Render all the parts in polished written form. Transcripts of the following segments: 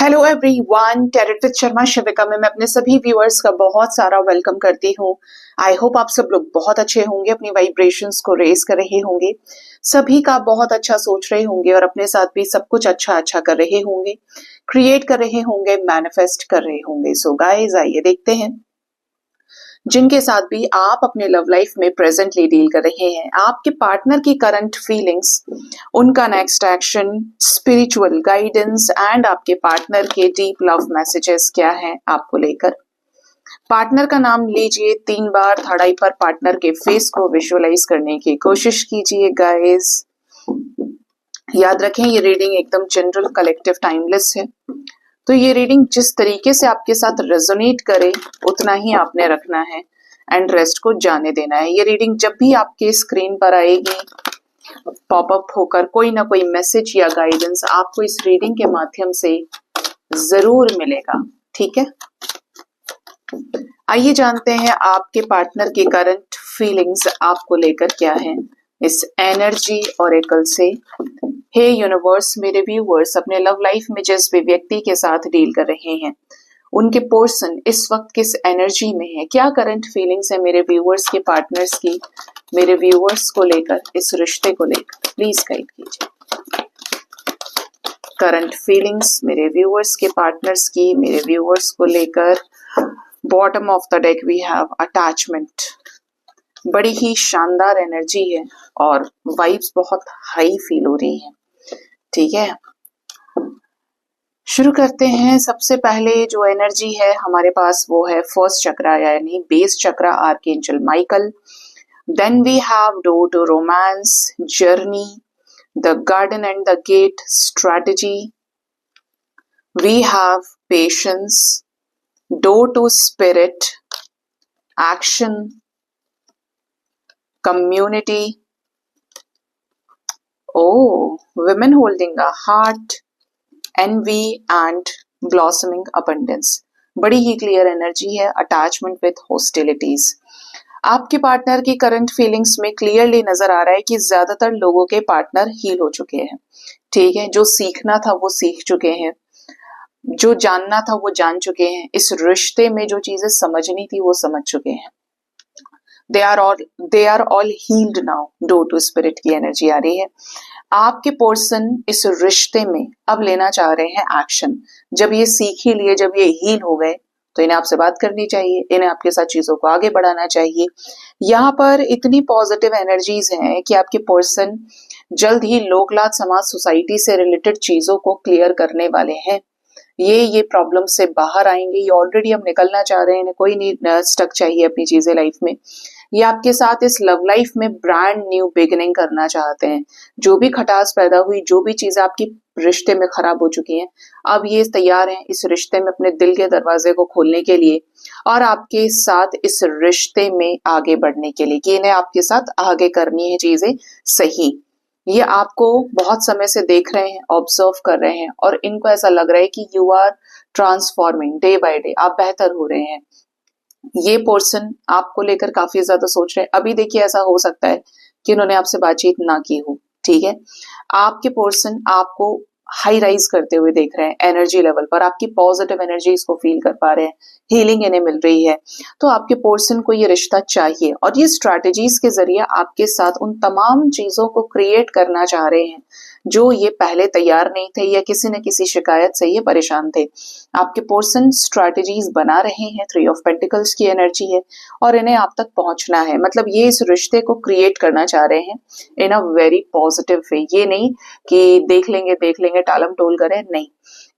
Hello everyone, tarot with Sharma Shivika में मैं अपने सभी व्यूअर्स का बहुत सारा वेलकम करती हूँ। आई होप आप सब लोग बहुत अच्छे होंगे, अपनी वाइब्रेशंस को रेज कर रहे होंगे, सभी का बहुत अच्छा सोच रहे होंगे और अपने साथ भी सब कुछ अच्छा अच्छा कर रहे होंगे, क्रिएट कर रहे होंगे, मैनिफेस्ट कर रहे होंगे। सो गाइस, आइए देखते हैं जिनके साथ भी आप अपने लव लाइफ में प्रेजेंटली डील कर रहे हैं, आपके पार्टनर की करंट फीलिंग्स, उनका next action, spiritual guidance and आपके पार्टनर के डीप लव मैसेजेस क्या हैं आपको लेकर। पार्टनर का नाम लीजिए 3 बार, थर्ड आई पर पार्टनर के फेस को विजुअलाइज करने की कोशिश कीजिए गाइस। याद रखें, ये रीडिंग एकदम जनरल, कलेक्टिव, टाइमलेस है। तो ये रीडिंग जिस तरीके से आपके साथ रेजोनेट करे उतना ही आपने रखना है एंड रेस्ट को जाने देना है। ये रीडिंग जब भी आपके स्क्रीन पर आएगी, पॉपअप होकर कोई ना कोई मैसेज या गाइडेंस आपको इस रीडिंग के माध्यम से जरूर मिलेगा, ठीक है। आइए जानते हैं आपके पार्टनर की करंट फीलिंग्स आपको लेकर क्या है इस एनर्जी ऑरेकल से। हे यूनिवर्स, मेरे व्यूअर्स अपने लव लाइफ में जिस भी व्यक्ति के साथ डील कर रहे हैं, उनके पर्सन इस वक्त किस एनर्जी में है, क्या करंट फीलिंग्स है मेरे व्यूअर्स के पार्टनर्स की, मेरे व्यूअर्स को लेकर, इस रिश्ते को लेकर, प्लीज गाइड कीजिए। करंट फीलिंग्स मेरे व्यूअर्स के पार्टनर्स की, मेरे व्यूअर्स को लेकर। Bottom of the deck we have attachment. बड़ी ही शानदार एनर्जी है और वाइब्स बहुत हाई फील हो रही हैं, ठीक है। शुरू करते हैं। सबसे पहले जो एनर्जी है हमारे पास वो है फर्स्ट चक्रा यानी base chakra, archangel Michael. Then we have door to romance, journey, the garden and the gate, strategy. We have patience, door to spirit, action, community. Oh, women holding a heart, envy and blossoming abundance. बड़ी ही clear energy है। Attachment with hostilities. आपके partner की current feelings में clearly नजर आ रहा है कि ज्यादातर लोगों के पार्टनर हील हो चुके हैं, ठीक है। जो सीखना था वो सीख चुके हैं, जो जानना था वो जान चुके हैं, इस रिश्ते में जो चीजें समझनी थी वो समझ चुके हैं। they are all healed now। Door to spirit की एनर्जी आ रही है। आपके पर्सन इस रिश्ते में अब लेना चाह रहे हैं एक्शन। जब ये सीख ही लिए, जब ये हील हो गए, तो इन्हें आपसे बात करनी चाहिए, इन्हें आपके साथ चीजों को आगे बढ़ाना चाहिए। यहाँ पर इतनी पॉजिटिव एनर्जीज हैं कि आपके पर्सन जल्द ही लोकलाज समाज सोसाइटी से रिलेटेड चीजों को क्लियर करने वाले हैं। ये प्रॉब्लम से बाहर आएंगे। ये ऑलरेडी अब निकलना चाह रहे हैं, इन्हें कोई नहीं स्टक चाहिए अपनी चीजें लाइफ में। ये आपके साथ इस लव लाइफ में ब्रांड न्यू बिगिनिंग करना चाहते हैं। जो भी खटास पैदा हुई, जो भी चीजें आपकी रिश्ते में खराब हो चुकी हैं, अब ये तैयार हैं इस रिश्ते में अपने दिल के दरवाजे को खोलने के लिए और आपके साथ इस रिश्ते में आगे बढ़ने के लिए, कि इन्हें आपके साथ आगे करनी है चीजें सही। ये आपको बहुत समय से देख रहे हैं, ऑब्जर्व कर रहे हैं और इनको ऐसा लग रहा है कि you are transforming day by day, आप बेहतर हो रहे हैं। ये पर्सन आपको लेकर काफी ज्यादा सोच रहे हैं। अभी देखिए, ऐसा हो सकता है कि उन्होंने आपसे बातचीत ना की हो, ठीक है। आपके पर्सन आपको हाई राइज करते हुए देख रहे हैं एनर्जी लेवल पर, आपकी पॉजिटिव एनर्जी इसको फील कर पा रहे हैं, हीलिंग इन्हें मिल रही है। तो आपके पर्सन को ये रिश्ता चाहिए और ये स्ट्रैटेजीज के जरिए आपके साथ उन तमाम चीजों को क्रिएट करना चाह रहे हैं जो ये पहले तैयार नहीं थे या किसी न किसी शिकायत से ये परेशान थे। आपके पर्सन स्ट्रैटेजीज बना रहे हैं। 3 ऑफ पेंटिकल्स की एनर्जी है और इन्हें आप तक पहुंचना है। मतलब ये इस रिश्ते को क्रिएट करना चाह रहे हैं इन अ वेरी पॉजिटिव वे। ये नहीं कि देख लेंगे टालम टोल करें, नहीं।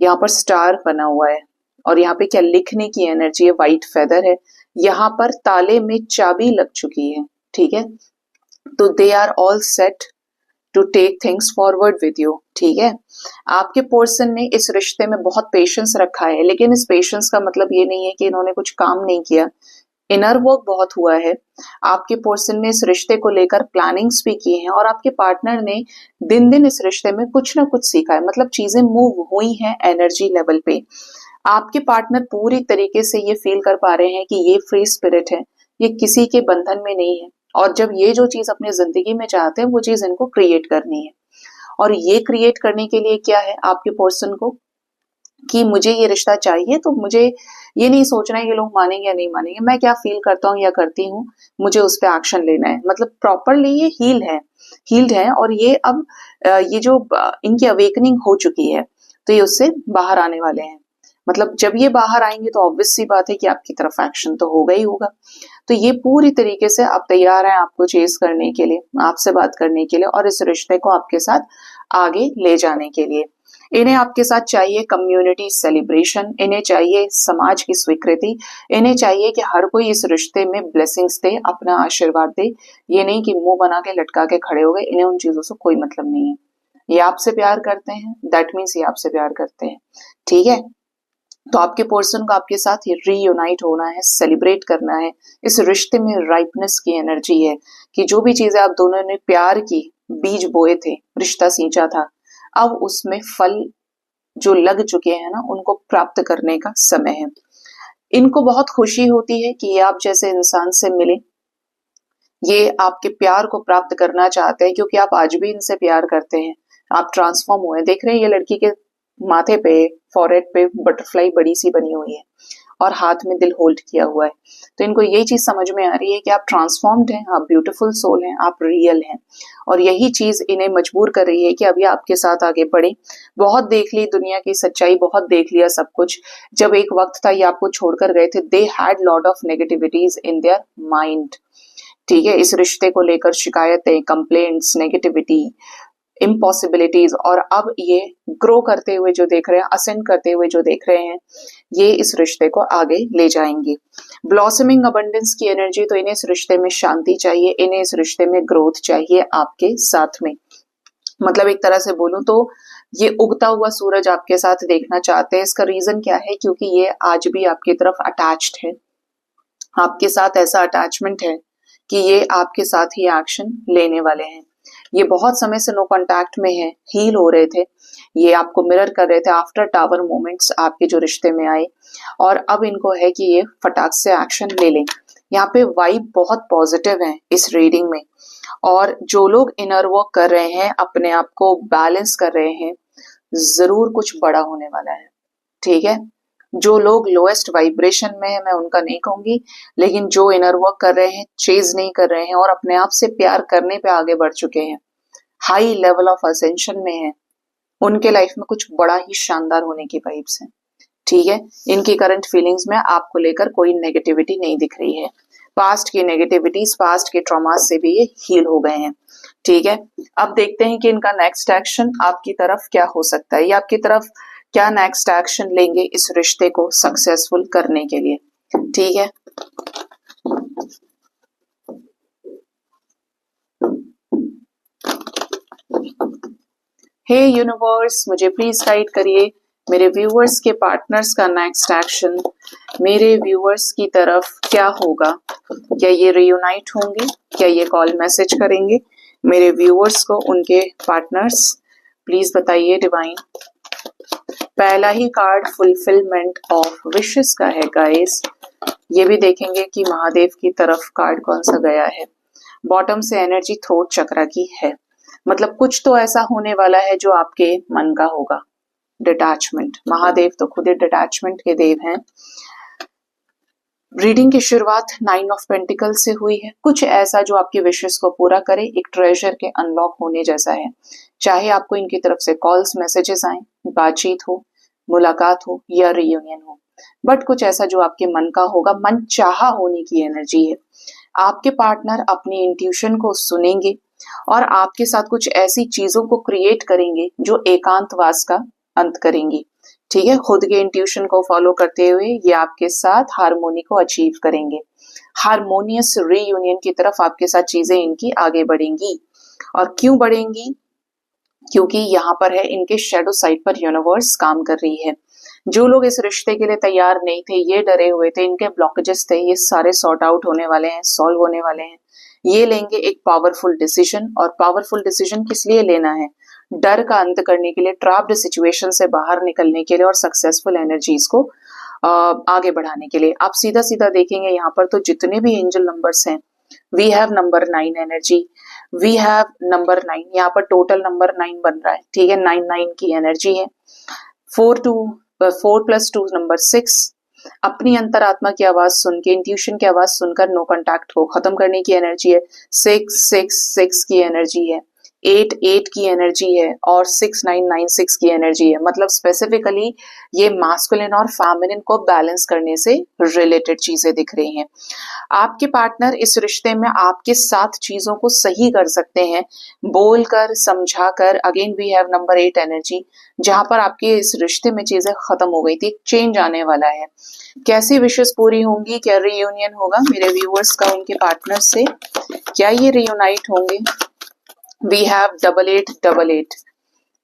यहाँ पर स्टार बना हुआ है और यहाँ पे क्या लिखने की एनर्जी है, व्हाइट फेदर है। यहाँ पर ताले में चाबी लग चुकी है, ठीक है। तो they are all set to take things forward with you, ठीक है। आपके पर्सन ने इस रिश्ते में बहुत पेशेंस रखा है, लेकिन इस पेशेंस का मतलब ये नहीं है कि इन्होंने कुछ काम नहीं किया। इनर वर्क बहुत हुआ है। आपके पर्सन ने इस रिश्ते को लेकर प्लानिंग्स भी की हैं और आपके पार्टनर ने दिन दिन इस रिश्ते में कुछ ना कुछ सीखा है। मतलब चीजें मूव हुई हैं एनर्जी लेवल पे। आपके पार्टनर पूरी तरीके से ये फील कर पा रहे हैं कि ये फ्री स्पिरिट है, ये किसी के बंधन में नहीं है और जब ये जो चीज अपनी जिंदगी में चाहते हैं वो चीज इनको क्रिएट करनी है। और ये क्रिएट करने के लिए क्या है, आपके पर्सन को कि मुझे ये रिश्ता चाहिए, तो मुझे ये नहीं सोचना है ये लोग मानेंगे या नहीं मानेंगे, मैं क्या फील करता हूँ या करती हूँ, मुझे उस पर एक्शन लेना है। मतलब प्रॉपरली ये हील्ड है और ये अब ये जो इनकी अवेकनिंग हो चुकी है, तो ये उससे बाहर आने वाले हैं। मतलब जब ये बाहर आएंगे तो ऑब्वियस सी बात है कि आपकी तरफ एक्शन तो होगा ही होगा। तो ये पूरी तरीके से आप तैयार हैं आपको चेस करने के लिए, आपसे बात करने के लिए और इस रिश्ते को आपके साथ आगे ले जाने के लिए। इन्हें आपके साथ चाहिए कम्युनिटी सेलिब्रेशन, इन्हें चाहिए समाज की स्वीकृति, इन्हें चाहिए कि हर कोई इस रिश्ते में ब्लेसिंग्स दे, अपना आशीर्वाद दे। ये नहीं कि मुंह बना के लटका के खड़े हो गए, इन्हें उन चीजों से कोई मतलब नहीं है। ये आपसे प्यार करते हैं, दैट मीन्स ये आपसे प्यार करते हैं। ठीक है, तो आपके पर्सन को आपके साथ ये रीयूनाइट होना है, सेलिब्रेट करना है। इस रिश्ते में राइपनेस की एनर्जी है कि जो भी चीजें आप दोनों ने प्यार की बीज बोए थे, रिश्ता सींचा था, अब उसमें फल जो लग चुके हैं ना, उनको प्राप्त करने का समय है। इनको बहुत खुशी होती है कि ये आप जैसे इंसान से मिले, ये आपके प्यार को प्राप्त करना चाहते हैं क्योंकि आप आज भी इनसे प्यार करते हैं। आप ट्रांसफॉर्म हुए, देख रहे हैं ये लड़की के माथे पे, फॉरहेड पे बटरफ्लाई बड़ी सी बनी हुई है और हाथ में दिल होल्ड किया हुआ है। तो इनको यही चीज समझ में आ रही है कि आप ट्रांसफॉर्म्ड हैं, आप ब्यूटीफुल सोल हैं, आप रियल हैं। और यही चीज इन्हें मजबूर कर रही है कि अभी आपके साथ आगे बढ़े। बहुत देख ली दुनिया की सच्चाई, बहुत देख लिया सब कुछ। जब एक वक्त था ये आपको छोड़कर गए थे, they had lot of negativities in their mind. ठीक है, इस रिश्ते को लेकर शिकायतें, कंप्लेंट्स, नेगेटिविटी, इम्पॉसिबिलिटीज, और अब ये ग्रो करते हुए जो देख रहे हैं, असेंड करते हुए जो देख रहे हैं, ये इस रिश्ते को आगे ले जाएंगे। ब्लॉसमिंग अबंडेंस की एनर्जी, तो इन्हें इस रिश्ते में शांति चाहिए, इन्हें इस रिश्ते में ग्रोथ चाहिए आपके साथ में। मतलब एक तरह से बोलूं तो ये उगता हुआ सूरज आपके साथ देखना चाहते हैं। इसका रीजन क्या है? क्योंकि ये आज भी आपकी तरफ अटैच्ड है, आपके साथ ऐसा अटैचमेंट है कि ये आपके साथ ही एक्शन लेने वाले हैं। ये बहुत समय से नो कांटेक्ट में है, हील हो रहे थे, ये आपको मिरर कर रहे थे आफ्टर टावर मोमेंट्स आपके जो रिश्ते में आए, और अब इनको है कि ये फटाक से एक्शन ले लें। यहाँ पे वाइब बहुत पॉजिटिव है इस रीडिंग में, और जो लोग इनर वर्क कर रहे हैं, अपने आप को बैलेंस कर रहे हैं, जरूर कुछ बड़ा होने वाला है। ठीक है, जो लोग लोएस्ट वाइब्रेशन में है मैं उनका नहीं कहूंगी, लेकिन जो इनर वर्क कर रहे हैं, चेज नहीं कर रहे हैं और अपने आप से प्यार करने पे आगे बढ़ चुके हैं, हाई लेवल ऑफ असेंशन में है, उनके लाइफ में कुछ बड़ा ही शानदार होने की वाइब्स हैं। ठीक है, इनकी करंट फीलिंग्स में आपको लेकर कोई नेगेटिविटी नहीं दिख रही है। पास्ट की नेगेटिविटीज, पास्ट के ट्रॉमास से भी ये हील हो गए हैं। ठीक है, अब देखते हैं कि इनका नेक्स्ट एक्शन आपकी तरफ क्या हो सकता है, ये आपकी तरफ क्या नेक्स्ट एक्शन लेंगे इस रिश्ते को सक्सेसफुल करने के लिए। ठीक है, हे यूनिवर्स, मुझे प्लीज गाइड करिए मेरे व्यूअर्स के पार्टनर्स का नेक्स्ट एक्शन मेरे व्यूअर्स की तरफ क्या होगा। क्या ये रियूनाइट होंगे? क्या ये कॉल मैसेज करेंगे? मेरे व्यूअर्स को उनके पार्टनर्स प्लीज बताइए डिवाइन। पहला ही कार्ड फुलफिलमेंट ऑफ विशेस का है गाइस। ये भी देखेंगे कि महादेव की तरफ कार्ड कौन सा गया है। बॉटम से एनर्जी थ्रोट चक्रा की है, मतलब कुछ तो ऐसा होने वाला है जो आपके मन का होगा। डिटैचमेंट, महादेव तो खुद ही डिटैचमेंट के देव हैं। रीडिंग की शुरुआत 9 ऑफ पेंटिकल से हुई है। कुछ ऐसा जो आपके विशेस को पूरा करे, एक ट्रेजर के अनलॉक होने जैसा है। चाहे आपको इनकी तरफ से कॉल्स, मैसेजेस आए, बातचीत हो, मुलाकात हो या रियूनियन हो, बट कुछ ऐसा जो आपके मन का होगा, मन चाहा होने की एनर्जी है। आपके पार्टनर अपनी इंट्यूशन को सुनेंगे और आपके साथ कुछ ऐसी चीजों को क्रिएट करेंगे जो एकांतवास का अंत करेंगी। ठीक है, खुद के इंट्यूशन को फॉलो करते हुए ये आपके साथ हार्मोनी को अचीव करेंगे। हार्मोनियस रीयूनियन की तरफ आपके साथ चीजें इनकी आगे बढ़ेंगी। और क्यों बढ़ेंगी? क्योंकि यहाँ पर है इनके शैडो साइड पर यूनिवर्स काम कर रही है। जो लोग इस रिश्ते के लिए तैयार नहीं थे, ये डरे हुए थे, इनके ब्लॉकेजेस थे, ये सारे सॉर्ट आउट होने वाले हैं, सॉल्व होने वाले हैं। ये लेंगे एक पावरफुल डिसीजन। और पावरफुल डिसीजन किस लिए लेना है? डर का अंत करने के लिए, ट्रैप्ड सिचुएशन से बाहर निकलने के लिए और सक्सेसफुल एनर्जीज को आगे बढ़ाने के लिए। आप सीधा सीधा देखेंगे यहाँ पर तो जितने भी एंजल नंबर्स हैं, we have number 9 energy, we have number 9, यहाँ पर टोटल नंबर 9 बन रहा है। ठीक है, 9 9 की एनर्जी है। 4 2 4+2 नंबर 6। अपनी अंतरात्मा की आवाज सुन के, इंट्यूशन की आवाज सुनकर नो कांटेक्ट को खत्म करने की एनर्जी है। 6 की एनर्जी है, 8 की एनर्जी है और 6 की एनर्जी है। मतलब स्पेसिफिकली ये मास्कुलिन और फेमिनिन को बैलेंस करने से रिलेटेड चीजें दिख रही हैं। आपके पार्टनर इस रिश्ते में आपके साथ चीजों को सही कर सकते हैं, बोलकर, समझाकर। Again we have number 8 energy, जहां पर आपके इस रिश्ते में चीजें खत्म हो गई थी, चेंज आने वाला है। कैसी विशेष पूरी होंगी? क्या रियूनियन होगा मेरे व्यूअर्स का उनके पार्टनर से? क्या ये रियूनाइट होंगे? We have 8888।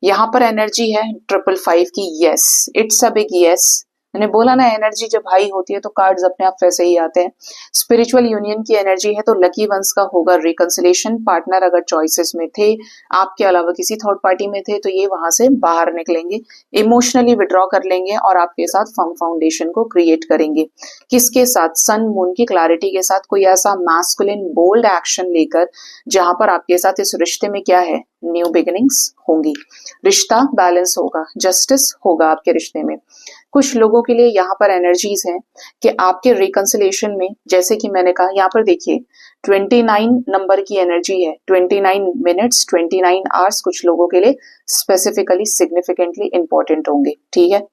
यहाँ पर एनर्जी है 555 की। Yes, it's a big yes. मैंने बोला ना, एनर्जी जब हाई होती है तो कार्ड्स अपने आप वैसे ही आते हैं। स्पिरिचुअल यूनियन की एनर्जी है तो लकी वंस का होगा रिकंसिलेशन। पार्टनर अगर चॉइसेस में थे, आपके अलावा किसी थर्ड पार्टी में थे, तो ये वहां से बाहर निकलेंगे, इमोशनली विड्रॉ कर लेंगे और आपके साथ फर्म फाउंडेशन को क्रिएट करेंगे। किसके साथ? सन मून की क्लैरिटी के साथ कोई ऐसा मैस्कुलिन बोल्ड एक्शन लेकर, जहां पर आपके साथ इस रिश्ते में क्या है, न्यू बिगिनिंग्स होंगी। रिश्ता बैलेंस होगा, जस्टिस होगा आपके रिश्ते में। कुछ लोगों के लिए यहाँ पर एनर्जीज हैं कि आपके रिकंसिलेशन में, जैसे कि मैंने कहा, यहाँ पर देखिए 29 नंबर की एनर्जी है। 29 मिनट्स, 29 आवर्स कुछ लोगों के लिए स्पेसिफिकली सिग्निफिकेंटली इंपॉर्टेंट होंगे। ठीक है।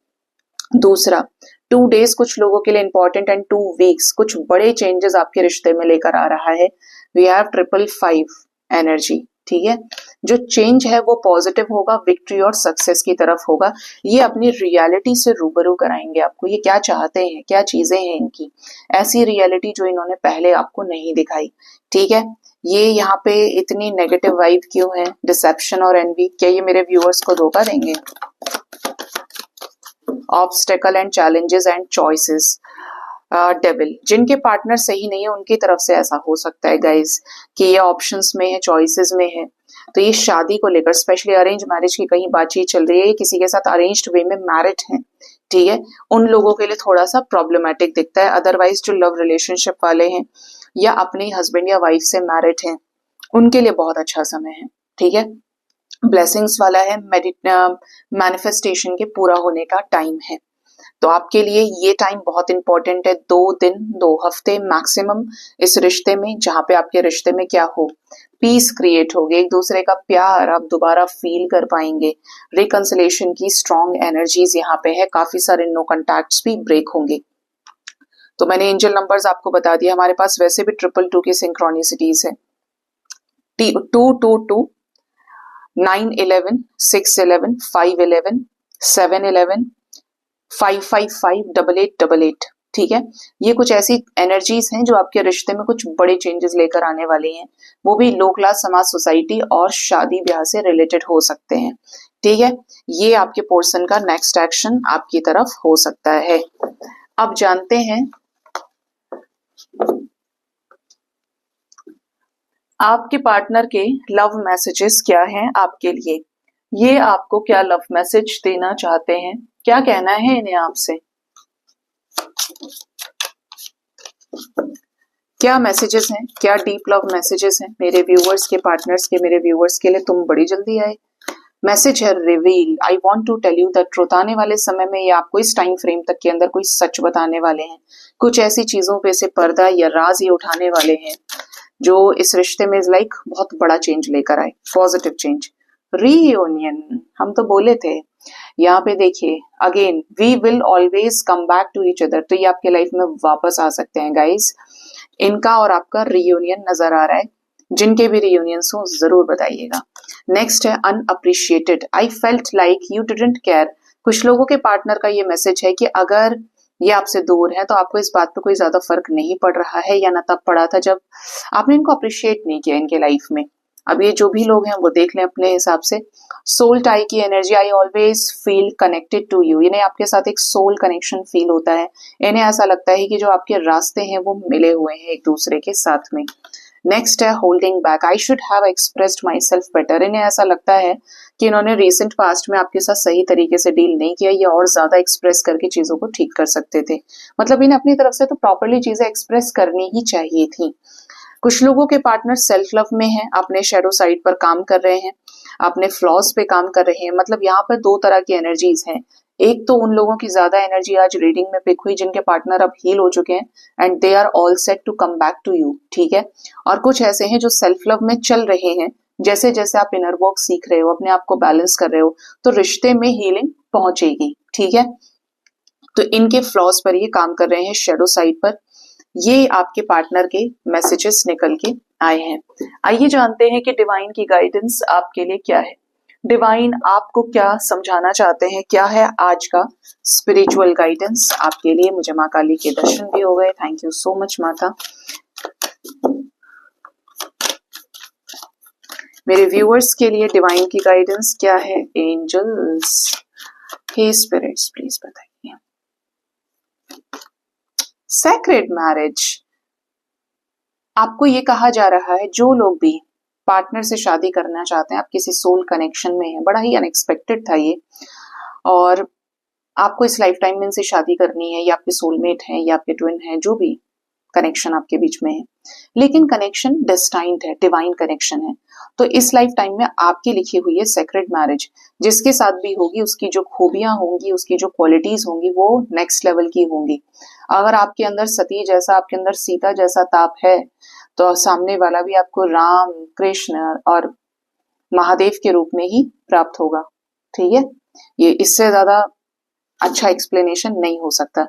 दूसरा, 2 डेज कुछ लोगों के लिए इंपॉर्टेंट एंड 2 वीक्स कुछ बड़े चेंजेस आपके रिश्ते में लेकर आ रहा है। We have 555 energy. ठीक है। जो चेंज है वो पॉजिटिव होगा, विक्ट्री और सक्सेस की तरफ होगा। ये अपनी रियलिटी से रूबरू कराएंगे आपको, ये क्या चाहते हैं, क्या चीजें हैं इनकी, ऐसी रियलिटी जो इन्होंने पहले आपको नहीं दिखाई। ठीक है। ये यहाँ पे इतनी नेगेटिव वाइब क्यों है, डिसेप्शन और एनवी? क्या ये मेरे व्यूअर्स को धोखा देंगे? Obstacle and challenges and choices. Devil, जिनके पार्टनर सही नहीं है उनकी तरफ से ऐसा हो सकता है गाइज कि ये ऑप्शंस में है, चॉइसेस में है। तो ये शादी को लेकर, स्पेशली अरेंज मैरिज की कहीं बातचीत चल रही है, किसी के साथ अरेंज्ड वे में मैरिड है। ठीक है। उन लोगों के लिए थोड़ा सा प्रॉब्लमेटिक दिखता है। अदरवाइज जो लव रिलेशनशिप वाले हैं या अपने हस्बैंड या वाइफ से मैरिड हैं, उनके लिए बहुत अच्छा समय है। ठीक है। ब्लेसिंग्स वाला है, मैनिफेस्टेशन के पूरा होने का टाइम है। तो आपके लिए ये टाइम बहुत इंपॉर्टेंट है। 2 दिन, 2 हफ्ते मैक्सिमम इस रिश्ते में, जहां पे आपके रिश्ते में क्या हो, पीस क्रिएट होगी, एक दूसरे का प्यार आप दोबारा फील कर पाएंगे। रिकंसिलेशन की स्ट्रॉन्ग एनर्जीज यहाँ पे है। काफी सारे नो कॉन्टैक्ट्स भी ब्रेक होंगे। तो मैंने एंजल नंबर्स आपको बता दिया। हमारे पास वैसे भी 222 की सिंक्रोनिसिटीज है। 222, 911, 611, 511, 711, 555, 8888। ठीक है। ये कुछ ऐसी एनर्जीज हैं जो आपके रिश्ते में कुछ बड़े चेंजेस लेकर आने वाली हैं। वो भी लो क्लास समाज, सोसाइटी और शादी ब्याह से रिलेटेड हो सकते हैं। ठीक है। ये आपके पोर्शन का नेक्स्ट एक्शन आपकी तरफ हो सकता है। अब जानते हैं आपके पार्टनर के लव मैसेजेस क्या हैं आपके लिए। ये आपको क्या लव मैसेज देना चाहते हैं, क्या कहना है इन्हें आपसे? क्या मैसेजेस हैं, क्या डीप लव मैसेजेस हैं मेरे व्यूअर्स के, पार्टनर्स के, मेरे व्यूअर्स के लिए? तुम बड़ी जल्दी आए। मैसेज है reveal, I want to tell you the truth. आने वाले समय में ये आपको इस टाइम फ्रेम तक के अंदर कोई सच बताने वाले हैं। कुछ ऐसी चीजों पे से पर्दा या राज ये उठाने वाले हैं जो इस रिश्ते में लाइक बहुत बड़ा चेंज लेकर आए, पॉजिटिव चेंज। रीयूनियन हम तो बोले थे। यहाँ पे देखिए, again we will always come back to each other. तो ये आपके लाइफ में वापस आ सकते हैं गाइज। इनका और आपका रीयूनियन नजर आ रहा है। जिनके भी रियूनियंस हो जरूर बताइएगा। नेक्स्ट है unappreciated, I felt like you didn't care. कुछ लोगों के पार्टनर का ये मैसेज है कि अगर ये आपसे दूर है तो आपको इस बात पे कोई ज्यादा फर्क नहीं पड़ रहा है, या ना तब पड़ा था जब आपने इनको अप्रिशिएट नहीं किया इनके लाइफ में। अब ये जो भी लोग हैं वो देख लें अपने हिसाब से। सोल टाई की energy, I always feel connected to you. इन्हें आपके साथ एक सोल कनेक्शन फील होता है। इन्हें ऐसा लगता है कि जो आपके रास्ते हैं वो मिले हुए हैं एक दूसरे के साथ में। नेक्स्ट है holding back, I should have expressed my self better. इन्हें ऐसा लगता है कि इन्होंने रिसेंट पास्ट में आपके साथ सही तरीके से डील नहीं किया, या और ज्यादा एक्सप्रेस करके चीजों को ठीक कर सकते थे। मतलब इन्हें अपनी तरफ से तो प्रॉपरली चीजें एक्सप्रेस करनी ही चाहिए थी। कुछ लोगों के पार्टनर सेल्फ लव में हैं, अपने शेडो साइड पर काम कर रहे हैं, अपने फ्लॉज पे काम कर रहे हैं। मतलब यहाँ पर 2 तरह की एनर्जीज हैं। एक तो उन लोगों की ज्यादा एनर्जी आज रीडिंग में पिक हुई जिनके पार्टनर अब हील हो चुके हैं and they are all set to come back to you, ठीक है। और कुछ ऐसे हैं जो सेल्फ लव में चल रहे हैं, जैसे जैसे आप इनर वर्क सीख रहे हो, अपने आप को बैलेंस कर रहे हो, तो रिश्ते में हीलिंग पहुंचेगी, ठीक है। तो इनके फ्लॉज पर ये काम कर रहे हैं, शैडो साइड पर। ये आपके पार्टनर के मैसेजेस निकल के आए हैं। आइए जानते हैं कि डिवाइन की गाइडेंस आपके लिए क्या है। डिवाइन आपको क्या समझाना चाहते हैं, क्या है आज का स्पिरिचुअल गाइडेंस आपके लिए। मुझे माँ काली के दर्शन भी हो गए, थैंक यू सो मच माता। मेरे व्यूअर्स के लिए डिवाइन की गाइडेंस क्या है। एंजल्स, हे स्पिरिट्स, प्लीज बताइए। सैक्रेड मैरिज, आपको ये कहा जा रहा है जो लोग भी पार्टनर से शादी करना चाहते हैं, आप किसी सोल कनेक्शन में हैं, बड़ा ही अनएक्सपेक्टेड था ये, और आपको इस लाइफ टाइम में इनसे शादी करनी है, या आपके सोलमेट हैं या आपके ट्विन हैं, जो भी कनेक्शन आपके बीच में है, लेकिन कनेक्शन डेस्टाइन्ड है, डिवाइन कनेक्शन है। तो इस लाइफ टाइम में आपकी लिखी हुई है सेक्रेड मैरिज। जिसके साथ भी होगी उसकी जो खूबियां होंगी, उसकी जो क्वालिटीज होंगी वो नेक्स्ट लेवल की होंगी। अगर आपके अंदर सती जैसा, आपके अंदर सीता जैसा ताप है, तो सामने वाला भी आपको राम, कृष्ण और महादेव के रूप में ही प्राप्त होगा, ठीक है। ये इससे ज्यादा अच्छा एक्सप्लेनेशन नहीं हो सकता।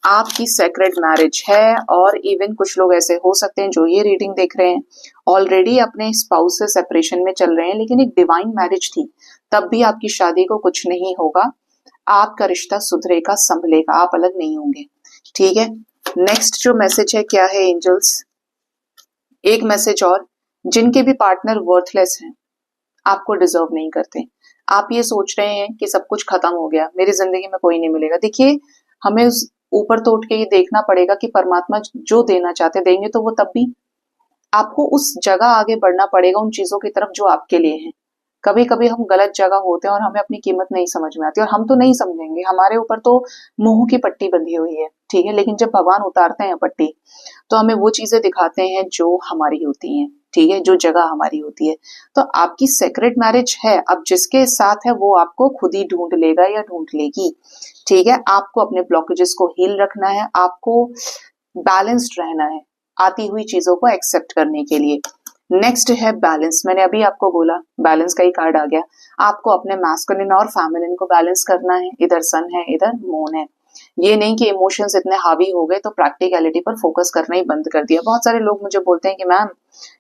आपकी सेक्रेड मैरिज है, और इवन कुछ लोग ऐसे हो सकते हैं जो ये रीडिंग देख रहे हैं ऑलरेडी अपने स्पाउस से सेपरेशन में चल रहे हैं, लेकिन एक डिवाइन मैरिज थी, तब भी आपकी शादी को कुछ नहीं होगा। आपका रिश्ता सुधरेगा, संभलेगा, आप अलग नहीं होंगे, ठीक है। नेक्स्ट जो मैसेज है क्या है एंजल्स, एक मैसेज और, जिनके भी पार्टनर वर्थलेस हैं, आपको डिजर्व नहीं करते, आप ये सोच रहे हैं कि सब कुछ खत्म हो गया, मेरी जिंदगी में कोई नहीं मिलेगा। देखिए, हमें उस ऊपर तो उठ के ये देखना पड़ेगा कि परमात्मा जो देना चाहते देंगे, तो वो तब भी आपको उस जगह आगे बढ़ना पड़ेगा, उन चीजों की तरफ जो आपके लिए है। कभी कभी हम गलत जगह होते हैं और हमें अपनी कीमत नहीं समझ में आती, और हम तो नहीं समझेंगे, हमारे ऊपर तो मुंह की पट्टी बंधी हुई है, ठीक है। लेकिन जब भगवान उतारते हैं पट्टी, तो हमें वो चीजें दिखाते हैं जो हमारी होती हैं, ठीक है, जो जगह हमारी होती है। तो आपकी सेक्रेट मैरिज है, अब जिसके साथ है वो आपको खुद ही ढूंढ लेगा या ढूंढ लेगी, ठीक है। आपको अपने ब्लॉकेजेस को हील रखना है, आपको बैलेंस्ड रहना है आती हुई चीजों को एक्सेप्ट करने के लिए। नेक्स्ट है बैलेंस, मैंने अभी आपको बोला बैलेंस का ही कार्ड आ गया। आपको अपने मैस्कुलिन और फेमिनिन को बैलेंस करना है, इधर सन है इधर मून है। ये नहीं कि इमोशंस इतने हावी हो गए तो प्रैक्टिकलिटी पर फोकस करना ही बंद कर दिया। बहुत सारे लोग मुझे बोलते हैं कि मैम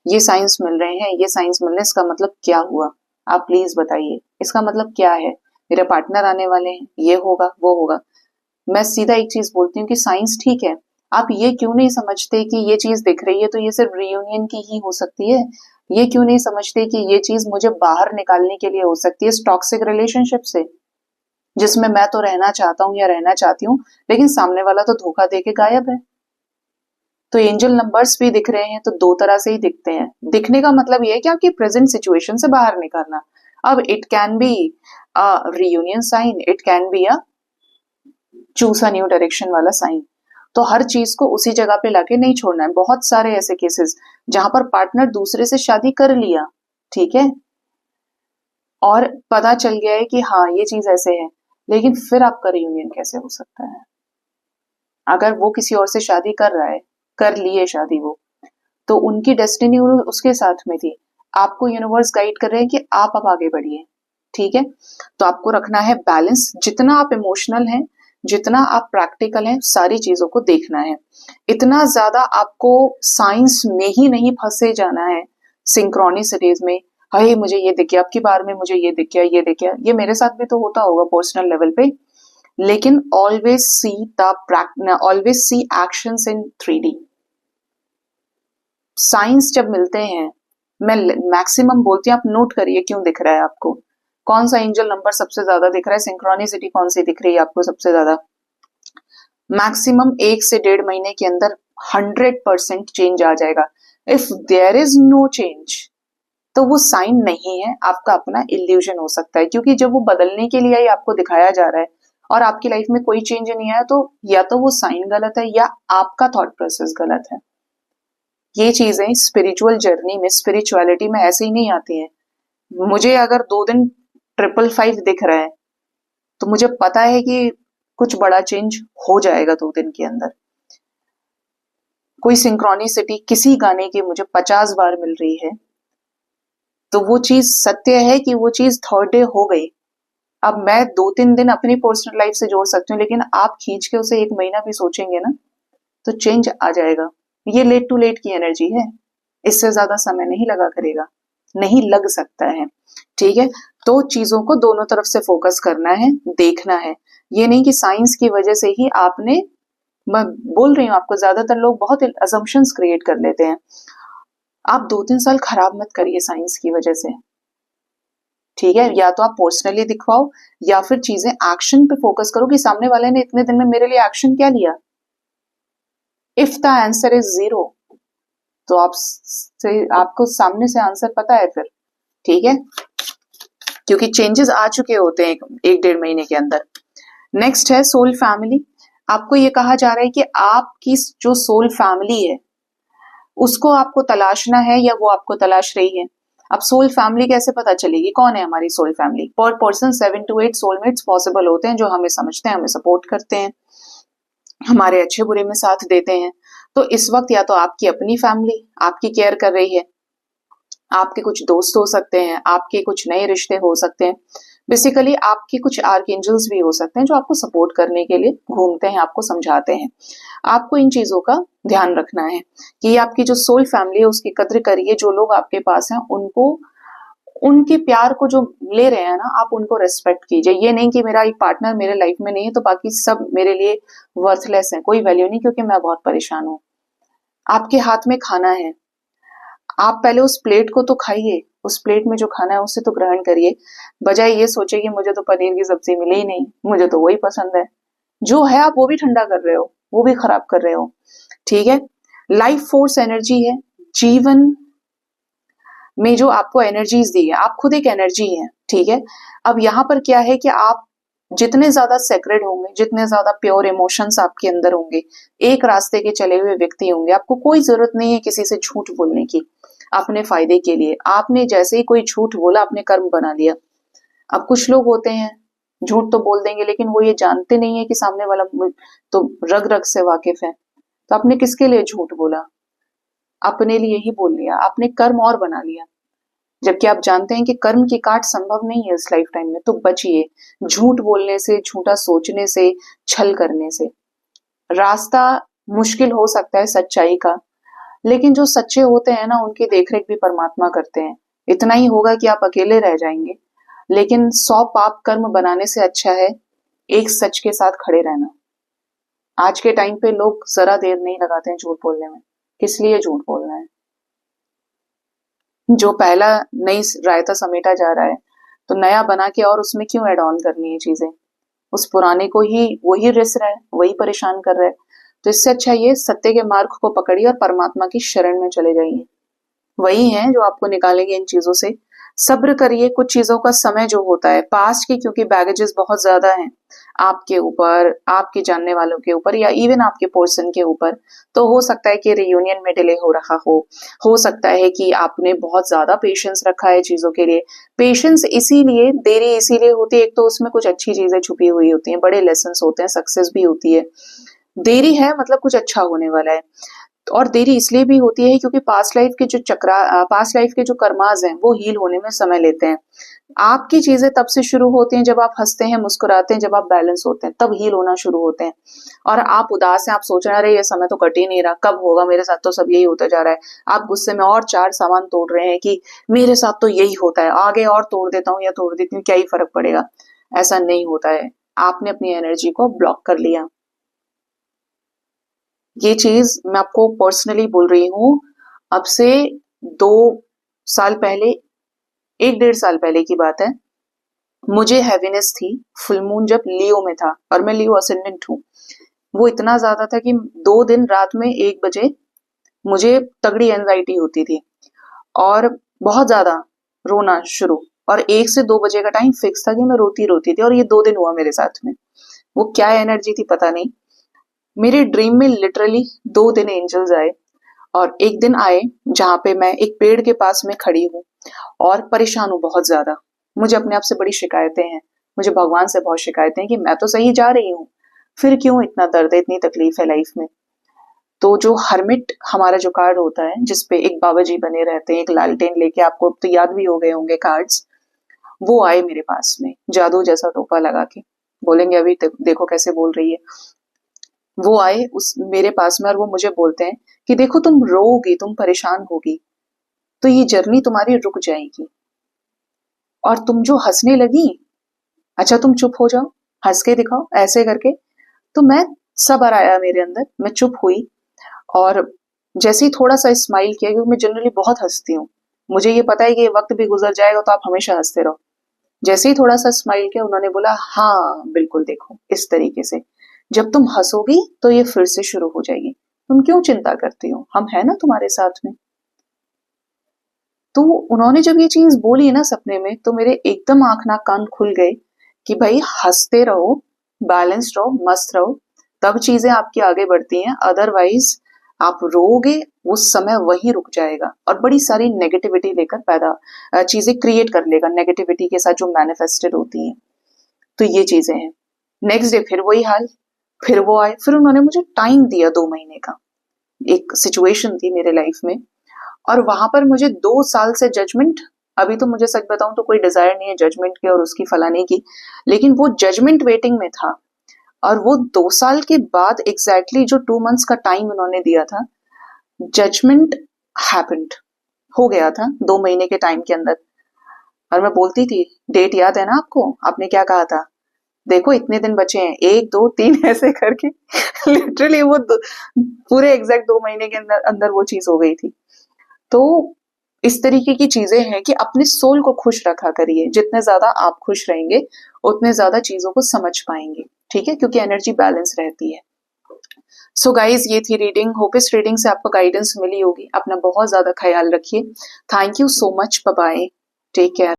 ये साइंस मिल रहे हैं, ये साइंस मिल रहे हैं, इसका मतलब क्या हुआ, आप प्लीज बताइए, इसका मतलब क्या है, मेरे पार्टनर आने वाले हैं, ये होगा वो होगा। मैं सीधा एक चीज बोलती हूँ कि साइंस ठीक है, आप ये क्यों नहीं समझते कि ये चीज दिख रही है तो ये सिर्फ रियूनियन की ही हो सकती है। ये क्यों नहीं समझते कि ये चीज मुझे बाहर निकालने के लिए हो सकती है इस टॉक्सिक रिलेशनशिप से, जिसमें मैं तो रहना चाहता हूँ या रहना चाहती हूँ, लेकिन सामने वाला तो धोखा दे के गायब है। तो एंजल नंबर्स भी दिख रहे हैं तो दो तरह से ही दिखते हैं। दिखने का मतलब ये है कि आपकी प्रेजेंट सिचुएशन से बाहर निकालना। अब it can be a reunion sign, it can be a choose a new direction वाला साइन। तो हर चीज को उसी जगह पे लाके नहीं छोड़ना है। बहुत सारे ऐसे केसेस जहां पर पार्टनर दूसरे से शादी कर लिया, ठीक है, और पता चल गया है कि हाँ ये चीज ऐसे है, लेकिन फिर आपका रियूनियन कैसे हो सकता है अगर वो किसी और से शादी कर रहा है, कर लिए शादी वो, तो उनकी डेस्टिनी उसके साथ में थी। आपको यूनिवर्स गाइड कर रहे हैं कि आप अब आगे बढ़िए, ठीक है। तो आपको रखना है बैलेंस, जितना आप इमोशनल हैं, जितना आप प्रैक्टिकल हैं, सारी चीजों को देखना है। इतना ज्यादा आपको साइंस में ही नहीं फंसे जाना है सिंक्रोनिसिटीज में। हाय मुझे ये दिख गया, अब की बार में मुझे ये दिख गया, ये दिख गया, ये मेरे साथ भी तो होता होगा पर्सनल लेवल पे, लेकिन always see actions in 3D। Science जब मिलते हैं, मैं मैक्सिमम बोलती हूँ, आप नोट करिए क्यों दिख रहा है आपको, कौन सा एंजल नंबर सबसे ज्यादा दिख रहा है, सिंक्रोनिसिटी कौन सी दिख रही है आपको सबसे ज्यादा। मैक्सिमम 1 से 1.5 महीने के अंदर 100% चेंज आ जाएगा। If there is no change तो वो साइन नहीं है, आपका अपना इल्यूजन हो सकता है, क्योंकि जब वो बदलने के लिए ही आपको दिखाया जा रहा है और आपकी लाइफ में कोई चेंज नहीं आया, तो या तो वो साइन गलत है या आपका थॉट प्रोसेस गलत है। ये चीजें स्पिरिचुअल जर्नी में, स्पिरिचुअलिटी में ऐसे ही नहीं आती हैं। मुझे अगर 2 दिन 555 दिख रहा है तो मुझे पता है कि कुछ बड़ा चेंज हो जाएगा 2 दिन के अंदर। कोई सिंक्रोनिसिटी किसी गाने की मुझे 50 बार मिल रही है, तो वो चीज सत्य है कि वो चीज 3rd डे हो गई। अब मैं 2-3 दिन अपनी पर्सनल लाइफ से जोड़ सकती हूँ, लेकिन आप खींच के उसे 1 महीना भी सोचेंगे ना, तो चेंज आ जाएगा। ये लेट टू लेट की एनर्जी है, इससे ज्यादा समय नहीं लगा करेगा, नहीं लग सकता है। ठीक है, तो चीजों को दोनों तरफ से फोकस करना है, देखना है। ये नहीं कि साइंस की वजह से ही आपने, मैं बोल रही हूँ आपको, ज्यादातर लोग बहुत असम्पशंस क्रिएट कर लेते हैं। आप 2-3 साल खराब मत करिए साइंस की वजह से। ठीक है, या तो आप पर्सनली दिखवाओ या फिर चीजें एक्शन पे फोकस करो कि सामने वाले ने इतने दिन में मेरे लिए एक्शन क्या लिया। इफ द आंसर इज 0, तो आपको सामने से आंसर पता है फिर। ठीक है, क्योंकि चेंजेस आ चुके होते हैं 1-1.5 महीने के अंदर। नेक्स्ट है सोल फैमिली। आपको ये कहा जा रहा है कि आपकी जो सोल फैमिली है उसको आपको तलाशना है या वो आपको तलाश रही है। अब सोल फैमिली कैसे पता चलेगी, कौन है हमारी सोल फैमिली? पर पर्सन 7 to 8 सोलमेट्स पॉसिबल होते हैं जो हमें समझते हैं, हमें सपोर्ट करते हैं, हमारे अच्छे बुरे में साथ देते हैं। तो इस वक्त या तो आपकी अपनी फैमिली आपकी केयर कर रही है, आपके कुछ दोस्त हो सकते हैं, आपके कुछ नए रिश्ते हो सकते हैं, बेसिकली आपके कुछ आर्कएंजल्स भी हो सकते हैं जो आपको सपोर्ट करने के लिए घूमते हैं, आपको समझाते हैं। आपको इन चीजों का ध्यान रखना है कि आपकी जो सोल फैमिली है उसकी कद्र करिए। जो लोग आपके पास हैं उनको, उनके प्यार को जो ले रहे हैं ना, आप उनको रेस्पेक्ट कीजिए। ये नहीं कि मेरा एक पार्टनर मेरे लाइफ में नहीं है तो बाकी सब मेरे लिए वर्थलेस है, कोई वैल्यू नहीं क्योंकि मैं बहुत परेशान हूँ। आपके हाथ में खाना है, आप पहले उस प्लेट को तो खाइए, उस प्लेट में जो खाना है उसे तो ग्रहण करिए, बजाय ये सोचे कि मुझे तो पनीर की सब्जी मिली ही नहीं, मुझे तो वही पसंद है। जो है आप वो भी ठंडा कर रहे हो, वो भी खराब कर रहे हो। ठीक है, लाइफ फोर्स एनर्जी है, जीवन में जो आपको एनर्जीज दी है, आप खुद एक एनर्जी है। ठीक है, अब यहाँ पर क्या है कि आप जितने ज्यादा सेक्रेड होंगे, जितने ज्यादा प्योर इमोशंस आपके अंदर होंगे, एक रास्ते के चले हुए व्यक्ति होंगे, आपको कोई जरूरत नहीं है किसी से झूठ बोलने की अपने फायदे के लिए। आपने जैसे ही कोई झूठ बोला आपने कर्म बना लिया। अब कुछ लोग होते हैं झूठ तो बोल देंगे लेकिन वो ये जानते नहीं है कि सामने वाला तो रग रग से वाकिफ है, तो आपने किसके लिए झूठ बोला? अपने लिए ही बोल लिया, आपने कर्म और बना लिया। जबकि आप जानते हैं कि कर्म की काट संभव नहीं है इस लाइफ टाइम में, तो बचिए झूठ बोलने से, झूठा सोचने से, छल करने से। रास्ता मुश्किल हो सकता है सच्चाई का, लेकिन जो सच्चे होते हैं ना उनकी देखरेख भी परमात्मा करते हैं। इतना ही होगा कि आप अकेले रह जाएंगे, लेकिन 100 पाप कर्म बनाने से अच्छा है एक सच के साथ खड़े रहना। आज के टाइम पे लोग जरा देर नहीं लगाते हैं झूठ बोलने में, किस लिए झूठ बोलना है? जो पहला नई रायता समेटा जा रहा है तो नया बना के और उसमें क्यों एड ऑन करनी है चीजें? उस पुराने को ही वही रिस रहा है, वही परेशान कर रहा है। तो इससे अच्छा ये सत्य के मार्ग को पकड़िए और परमात्मा की शरण में चले जाइए, वही है जो आपको निकालेंगे इन चीजों से। सब्र करिए, कुछ चीजों का समय जो होता है पास्ट की, क्योंकि बैगेजेस बहुत ज्यादा हैं आपके ऊपर, आपके जानने वालों के ऊपर, या इवन आपके पर्सन के ऊपर, तो हो सकता है कि रियूनियन में डिले हो रहा हो सकता है कि आपने बहुत ज्यादा पेशेंस रखा है चीजों के लिए। पेशेंस इसीलिए, देरी इसीलिए होती है, एक तो उसमें कुछ अच्छी चीजें छुपी हुई होती हैं, बड़े लेसन होते हैं, सक्सेस भी होती है। देरी है मतलब कुछ अच्छा होने वाला है। और देरी इसलिए भी होती है क्योंकि पास्ट लाइफ के जो कर्माज हैं वो हील होने में समय लेते हैं। आपकी चीजें तब से शुरू होती हैं जब आप हंसते हैं, मुस्कुराते हैं, जब आप बैलेंस होते हैं, तब हील होना शुरू होते हैं। और आप उदास हैं, आप सोच रहे हैं अरे ये समय तो कट ही नहीं रहा, कब होगा, मेरे साथ तो सब यही होता जा रहा है। आप गुस्से में और 4 सामान तोड़ रहे हैं कि मेरे साथ तो यही होता है, आगे और तोड़ देता हूँ या तोड़ देती हूँ, क्या ही फर्क पड़ेगा। ऐसा नहीं होता है, आपने अपनी एनर्जी को ब्लॉक कर लिया। ये चीज मैं आपको पर्सनली बोल रही हूँ। अब से 2 साल पहले, 1-1.5 साल पहले की बात है, मुझे हैवीनेस थी फुल मून जब लियो में था, और मैं लियो असेंडेंट हूँ। वो इतना ज्यादा था कि 2 दिन रात में 1 बजे मुझे तगड़ी एंजाइटी होती थी और बहुत ज्यादा रोना शुरू, और 1 से 2 बजे का टाइम फिक्स था कि मैं रोती रोती थी, और ये 2 दिन हुआ मेरे साथ में। वो क्या एनर्जी थी पता नहीं। मेरे ड्रीम में लिटरली 2 दिन एंजल्स आए, और एक दिन आए जहां पे मैं एक पेड़ के पास में खड़ी हूँ और परेशान हूँ बहुत ज्यादा। मुझे अपने आप से बड़ी शिकायतें हैं, मुझे भगवान से बहुत शिकायतें हैं कि मैं तो सही जा रही हूँ, फिर क्यों इतना दर्द है, इतनी तकलीफ है लाइफ में। तो जो हर्मिट हमारा जो कार्ड होता है, जिसपे एक बाबा जी बने रहते हैं, एक लालटेन लेके, आपको अब तो याद भी हो गए होंगे कार्ड्स, वो आए मेरे पास में जादू जैसा टोपा लगा के, बोलेंगे अभी देखो कैसे बोल रही है। वो आए उस मेरे पास में और वो मुझे बोलते हैं कि देखो तुम रोओगी, तुम परेशान होगी, तो ये जर्नी तुम्हारी रुक जाएगी, और तुम जो हंसने लगी, अच्छा तुम चुप हो जाओ, हंस के दिखाओ ऐसे करके। तो मैं सब्र आया मेरे अंदर, मैं चुप हुई, और जैसे ही थोड़ा सा स्माइल किया, क्योंकि मैं जनरली बहुत हंसती हूँ, मुझे ये पता है कि ये वक्त भी गुजर जाएगा तो आप हमेशा हंसते रहो। जैसे ही थोड़ा सा स्माइल किया, उन्होंने बोला हाँ बिल्कुल, देखो इस तरीके से जब तुम हंसोगी तो ये फिर से शुरू हो जाएगी, तुम क्यों चिंता करती हो, हम है ना तुम्हारे साथ में। तो उन्होंने जब ये चीज बोली ना सपने में, तो मेरे एकदम आंख नाक कान खुल गए कि भाई हंसते रहो, बैलेंस्ड रहो, मस्त रहो, तब चीजें आपकी आगे बढ़ती हैं। अदरवाइज आप रोओगे, उस समय वही रुक जाएगा और बड़ी सारी नेगेटिविटी लेकर चीजें क्रिएट कर लेगा, नेगेटिविटी के साथ जो मैनिफेस्टेड होती हैं। तो ये चीजें हैं। नेक्स्ट डे फिर वही हाल, फिर वो आए, फिर उन्होंने मुझे टाइम दिया 2 महीने का। एक सिचुएशन थी मेरे लाइफ में, और वहां पर मुझे 2 साल से जजमेंट, अभी तो मुझे सच बताऊं तो कोई डिजायर नहीं है जजमेंट की और उसकी फलाने की, लेकिन वो जजमेंट वेटिंग में था। और वो 2 साल के बाद एग्जैक्टली जो 2 मंथ्स का टाइम उन्होंने दिया था, जजमेंट हैपेंड, हो गया था 2 महीने के टाइम के अंदर। और मैं बोलती थी, डेट याद है ना आपको, आपने क्या कहा था, देखो इतने दिन बचे हैं, 1 2 3 ऐसे करके लिटरली वो पूरे एग्जैक्ट 2 महीने के अंदर अंदर वो चीज हो गई थी। तो इस तरीके की चीजें हैं कि अपने सोल को खुश रखा करिए, जितने ज्यादा आप खुश रहेंगे उतने ज्यादा चीजों को समझ पाएंगे, ठीक है, क्योंकि एनर्जी बैलेंस रहती है। सो गाइज, ये थी रीडिंग, होप इस रीडिंग से आपको गाइडेंस मिली होगी। अपना बहुत ज्यादा ख्याल रखिए। Thank you so much, bye bye, take care.